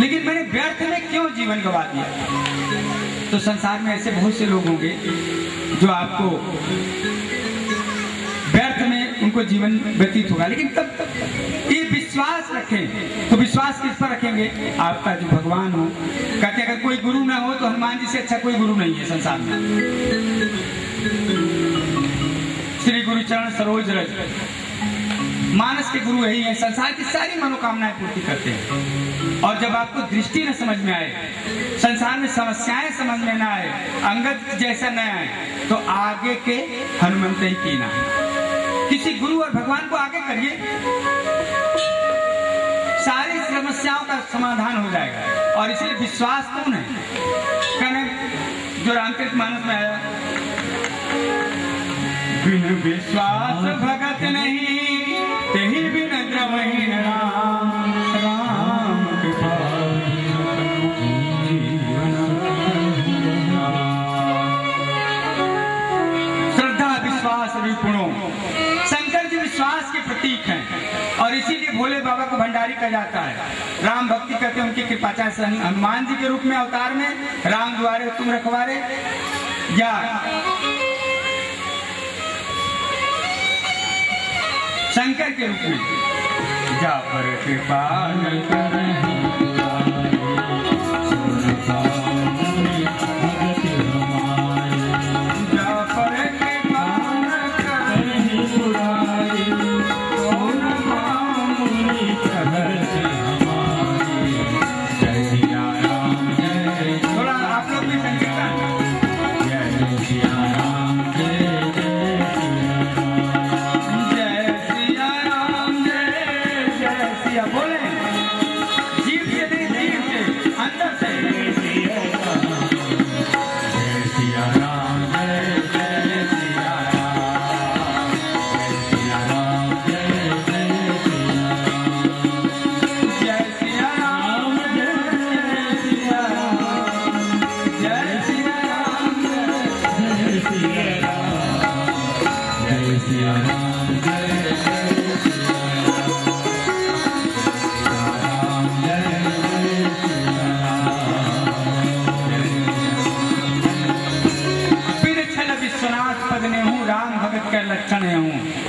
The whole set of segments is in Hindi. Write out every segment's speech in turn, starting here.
लेकिन मैंने व्यर्थ में क्यों जीवन गवा दिया। तो संसार में ऐसे बहुत से लोग होंगे जो आपको व्यर्थ में उनको जीवन व्यतीत होगा, लेकिन तब ये विश्वास रखें। तो विश्वास किस पर रखेंगे? आपका जो भगवान हो। कहते अगर कोई गुरु ना हो तो हनुमान जी से अच्छा कोई गुरु नहीं है संसार में। श्री गुरु चरण सरोज रज, मानस के गुरु यही है, संसार की सारी मनोकामनाएं पूर्ति करते हैं। और जब आपको दृष्टि न समझ में आए, संसार में समस्याएं समझ में ना आए, अंगद जैसा न आए, तो आगे के हनुमंत ही कीना। किसी गुरु और भगवान को आगे करिए, सारी समस्याओं का समाधान हो जाएगा। और इसलिए विश्वास कौन है? कहने जो रामचरितमानस में आया, बिन विश्वास भगत नहीं, तेहि बिन द्रवहीन राम, राम कृपा श्रद्धा विश्वास विपुणों। शंकर जी विश्वास के प्रतीक हैं और इसीलिए भोले बाबा को भंडारी कहा जाता है। राम भक्ति करते हैं, उनकी कृपाचार हनुमान जी के रूप में अवतार में, राम द्वारे तुम रखवारे, या शंकर के रूप में जा पर कृपा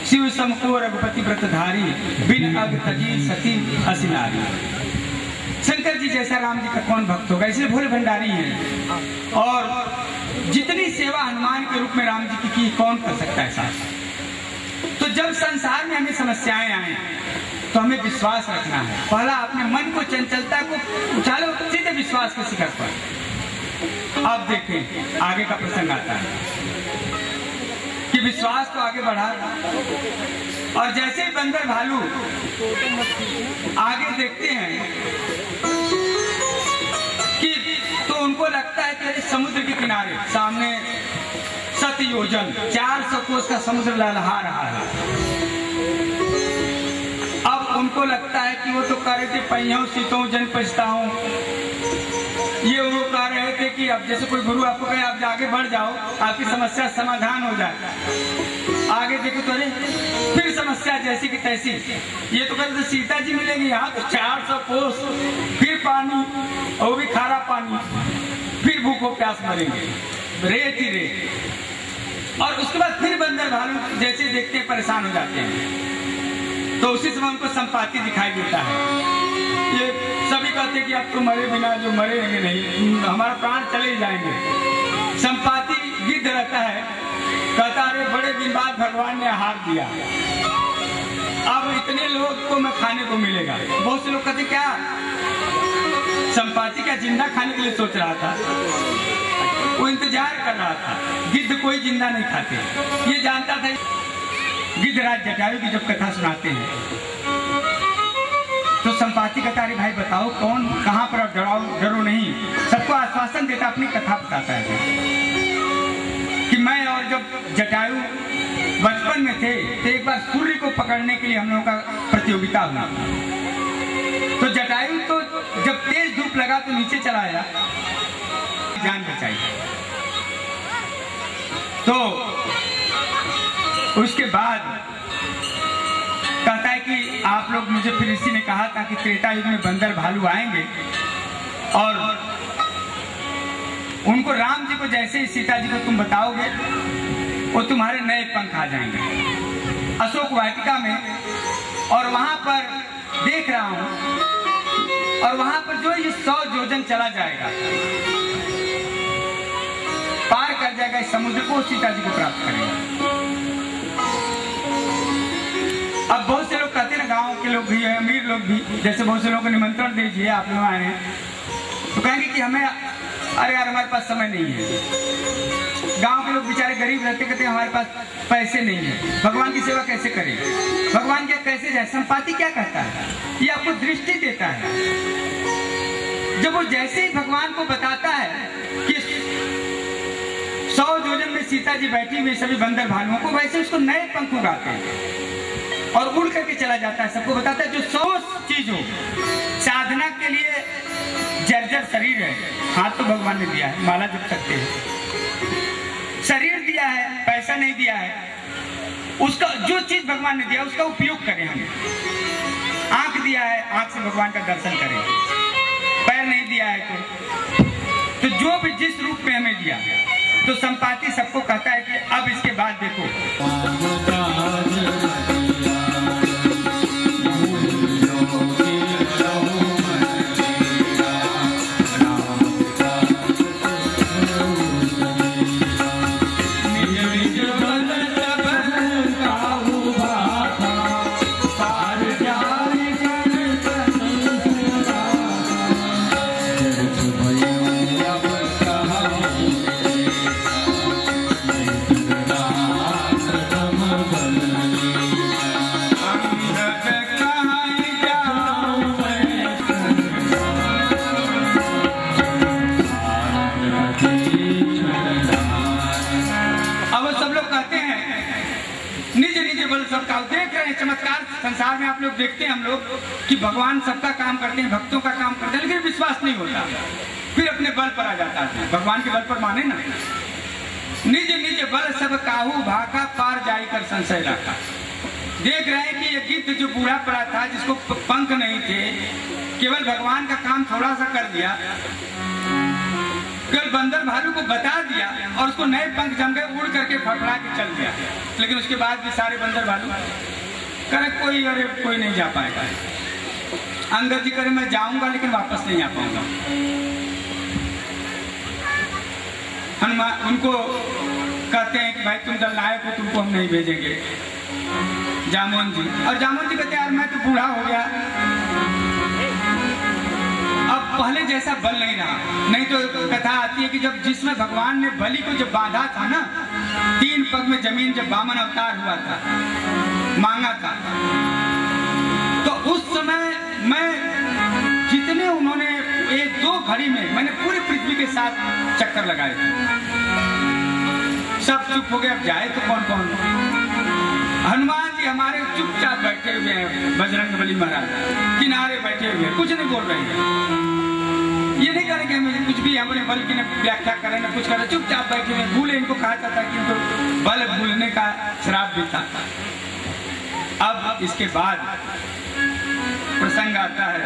शिव समको रघुपति व्रतधारी, बिन अग तजी सती हसी नारी। शंकर जी जैसा राम जी का कौन भक्त होगा? इसलिए भोले भंडारी हैं। और जितनी सेवा हनुमान के रूप में राम जी की कौन कर सकता है साथ। तो जब संसार में हमें समस्याएं आए तो हमें विश्वास रखना है। पहला अपने मन को, चंचलता को उठा लो सीधे विश्वास के शिखर पर। अब देखें आगे का प्रसंग आता है कि विश्वास तो आगे बढ़ा, और जैसे ही बंदर भालू आगे देखते हैं कि तो उनको लगता है कि समुद्र के किनारे सामने 7 योजन 400 कोस का समुद्र लहरा रहा है। अब उनको लगता है कि वो तो कह रहे थे पहियों सीतों जन पछताऊं, ये वो कह रहे थे कि अब जैसे कोई गुरु आपको कहे आप आगे बढ़ जाओ, आपकी समस्या समाधान हो जाए। आगे देखो तो अरे फिर समस्या जैसी की तैसी। ये तो कहते सीता जी मिलेंगी, यहाँ तो 400 कोस, फिर पानी, और भी खारा पानी, फिर भूखों प्यास मरेंगे, रेत ही रेत। और उसके बाद फिर बंदर भालू जैसे देखते हैं परेशान हो जाते हैं। तो उसी समय उनको संपाति दिखाई देता है। ये सभी कहते हैं कि अब तो मरे बिना जो मरेंगे नहीं, हमारा प्राण चले ही जाएंगे। संपाति गिद्ध रहता है, कहता अरे बड़े दिन बाद भगवान ने आहार दिया, अब इतने लोग को मैं खाने को मिलेगा। बहुत से लोग कहते क्या संपाति का जिंदा खाने के लिए सोच रहा था, वो इंतजार कर रहा था। गिद्ध कोई जिंदा नहीं खाते, ये जानता था। गिद्धराज जटायु की जब कथा सुनाते हैं तो संपाति कहता अरे भाई बताओ कौन कहाँ पर, डरो नहीं, सबको आश्वासन देता, अपनी कथा बताता है कि मैं और जब जटायु बचपन में थे तो एक बार सूर्य को पकड़ने के लिए हम लोगों का प्रतियोगिता हुआ। तो जटायु तो जब तेज धूप लगा तो नीचे चला आया, जान बचाई। तो उसके बाद कहता है कि आप लोग मुझे, फिर इसी ने कहा था कि त्रेता युग में बंदर भालू आएंगे और उनको राम जी को जैसे ही सीता जी को तुम बताओगे वो तुम्हारे नए पंख आ जाएंगे अशोक वाटिका में। और वहां पर देख रहा हूं और वहां पर जो ये 100 योजन चला जाएगा, पार कर जाएगा इस समुद्र को, सीता जी को प्राप्त करेगा। अब बहुत से लोग कहते हैं ना, गांव के लोग भी है, अमीर लोग भी, जैसे बहुत से लोगों को निमंत्रण दीजिए, आप लोग आए हैं तो कहेंगे कि हमें, अरे यार हमारे पास समय नहीं है। गांव के लोग बेचारे गरीब रहते, कहते हैं हमारे पास पैसे नहीं है, भगवान की सेवा कैसे करें, भगवान क्या कैसे जाए। संपाति क्या कहता है, ये आपको दृष्टि देता है। जब वो जैसे ही भगवान को बताता है कि 100 योजन में सीता जी बैठी हुई सभी बंदर भालुओं को, वैसे उसको नए पंख उगाते हैं और उड़ करके चला जाता है। सबको बताता है जो 100 चीज हो, साधना के लिए जर्जर शरीर है, हाथ तो भगवान ने दिया है, माला जप सकते हैं, शरीर दिया है, पैसा नहीं दिया है, उसका जो चीज भगवान ने दिया उसका उपयोग करें हम। आंख दिया है, आंख से भगवान का दर्शन करें, पैर नहीं दिया है तो जो भी जिस रूप में हमें दिया, तो संपाति सबको कहता है कि अब इसके बाद देखो चमत्कार संसार में आप लोग देखते हैं हम लोग कि भगवान सबका काम करते हैं, भक्तों का काम करते हैं, लेकिन विश्वास नहीं होता, फिर अपने बल पर आ जाता है। भगवान के बल पर माने ना, निज निज बल सब काहू भाका पार जाई कर संशय रखा। देख रहे हैं कि ये गिद्ध जो बूढ़ा पड़ा था, जिसको पंख नहीं थे, केवल भगवान का काम थोड़ा सा कर दिया, केवल बंदर भालू को बता दिया और उसको नए पंख जम गए, उड़ करके फड़फड़ा के चल गया। लेकिन उसके बाद भी सारे बंदर भालू करे कोई नहीं जा पाएगा। अंगद जी करे मैं जाऊंगा लेकिन वापस नहीं आ पाऊंगा। हनुमान उनको कहते हैं कि भाई तुम दल लाए हो, तुमको हम नहीं भेजेंगे। जामुन जी, और जामुन जी कहते हैं यार मैं तो बूढ़ा हो गया, अब पहले जैसा बल नहीं रहा। नहीं तो कथा आती है कि जब जिसमें भगवान ने बलि को जब बांधा था ना, 3 पग में जमीन जब वामन अवतार हुआ था, मांगा था, तो उस समय मैं जितने उन्होंने 1-2 घड़ी में मैंने पूरी पृथ्वी के साथ चक्कर लगाए थे, सब चुप हो गए, अब जाए तो कौन कौन। हनुमान जी हमारे चुपचाप बैठे हुए हैं, बजरंगबली महाराज किनारे बैठे हुए हैं, कुछ नहीं बोल रहे हैं। ये नहीं करेंगे हमें कुछ भी, हमने बल की व्याख्या करें ना कुछ करें, चुपचाप बैठे हुए। भूले, इनको कहा जाता है कि इनको बल भूलने का श्राप भी था। अब इसके बाद प्रसंग आता है,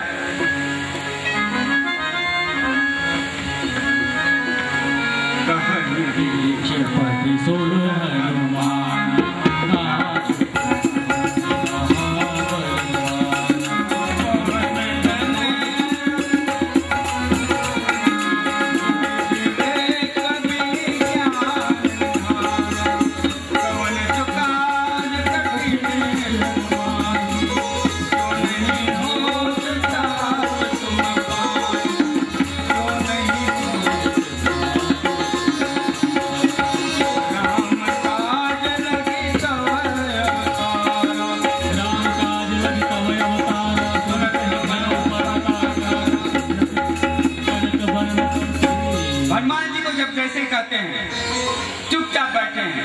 चुपचाप बैठे हैं।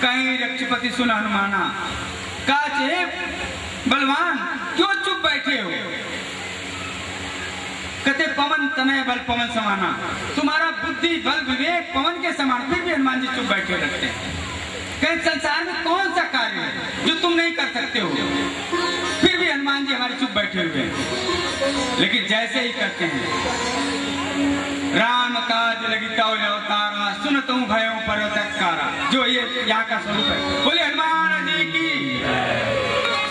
कहीं रक्षपति सुन हनुमाना, काचे बलवान क्यों चुप बैठे हो? कहते पवन तनय बल पवन समाना, तुम्हारा बुद्धि बल विवेक पवन के समान, फिर भी हनुमान जी चुप बैठे रहते हैं। कहीं संसार में कौन सा कार्य है जो तुम नहीं कर सकते हो? फिर भी हनुमान जी हमारे चुप बैठे हुए हैं। लेकिन जैसे ही करते हैं राम काज लगिता अवतारा सुनतु भयो पर्वतकारा। जो ये यहाँ का स्वरूप है। बोले हनुमान जी की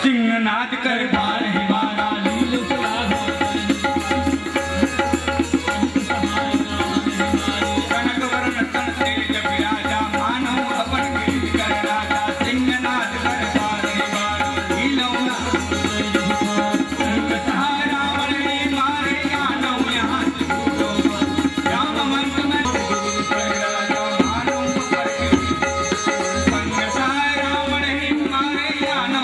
सिंहनाद कर बार हिमारा लील सुलाभ कनक वरण तन तेज विराजा मानो अपन गिर कर राजा सिंहनाद कर बार हिमारा लीलो रावण ने मारे यानो यहाँ राम मंत्र में राजा मानो पर संग साय रावण ने मारे यानो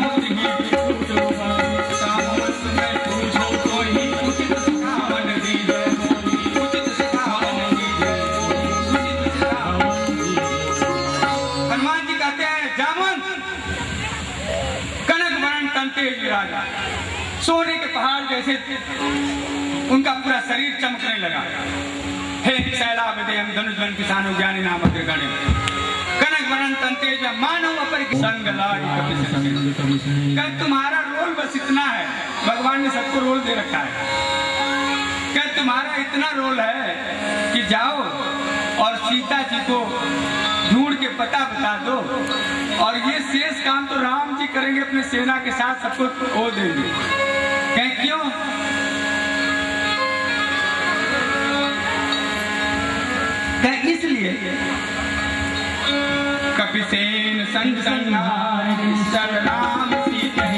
राजा सोने के पहाड़ जैसे उनका पूरा शरीर चमकने लगा। हे शैलाभ देम धनुष किसानों ज्ञानी नाम गणे कनक वरण तंतेज मानव अपर संग लाई क्या तुम्हारा रोल बस इतना है। भगवान ने सबको रोल दे रखा है। क्या तुम्हारा इतना रोल है कि जाओ और सीता जी को ढूंढ के पता बता दो और ये शेष काम तो राम जी करेंगे अपने सेना के साथ सबको खो देंगे। क्यों? इसलिए कपिसेन संग संहार राम सीता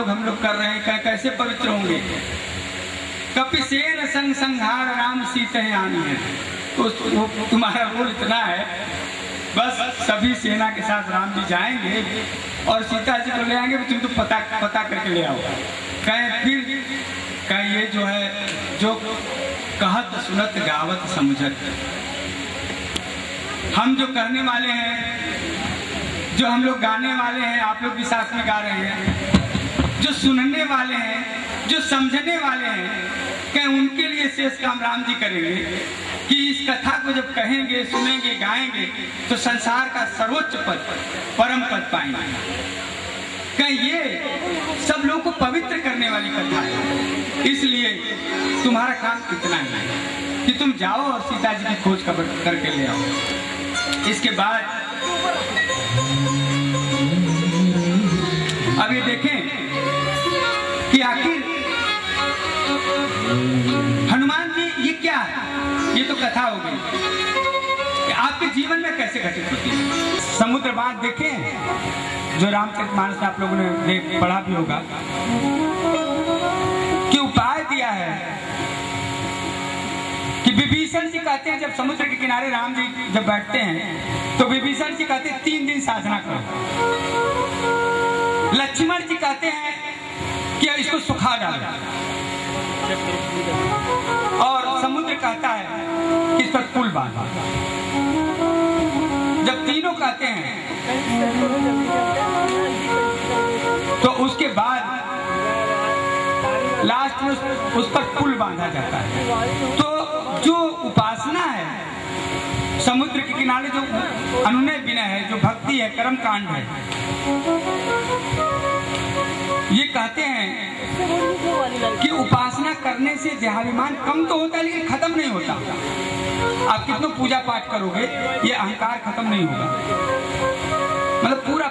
हम लोग कर रहे हैं कैसे पवित्र होंगे। कपिसेन संग संहार राम सीता आनी है तो तुम्हारा रोल इतना है बस सभी सेना के साथ राम जी जाएंगे और सीता जी को ले आएंगे। तुम तो पता करके ले आओ। फिर ये जो है जो कहत सुनत गावत समझत हम जो कहने वाले हैं जो हम लोग गाने वाले हैं आप लोग भी साथ में गा रहे हैं जो सुनने वाले हैं जो समझने वाले हैं क्या उनके लिए शेष काम राम जी करेंगे कि इस कथा को जब कहेंगे सुनेंगे गाएंगे तो संसार का सर्वोच्च पद परम पद पाएंगे। क्या ये सब लोगों को पवित्र करने वाली कथा है। इसलिए तुम्हारा काम इतना ही है कि तुम जाओ और सीता जी की खोज करके ले आओ। इसके बाद अब ये देखें कि आखिर हनुमान जी ये क्या है। ये तो कथा हो गई कि आपके जीवन में कैसे घटित होती है। समुद्र बांध देखें जो रामचरितमानस आप लोगों ने पढ़ा भी होगा कि उपाय दिया है कि विभीषण जी कहते हैं जब समुद्र के किनारे राम जी जब बैठते हैं तो विभीषण जी कहते हैं 3 दिन साधना करो। लक्ष्मण जी कहते हैं कि इसको सुखा डालो और समुद्र कहता है कि इस पर पुल बांधो। जब तीनों कहते हैं तो उसके बाद लास्ट में उस पर पुल बांधा जाता है। तो जो उपासना है समुद्र के किनारे जो अनुनय विनय है जो भक्ति है कर्म कांड है ये कहते हैं कि उपासना करने से देहाभिमान कम तो होता है लेकिन खत्म नहीं होता। आप कितना पूजा पाठ करोगे ये अहंकार खत्म नहीं होगा। मतलब पूरा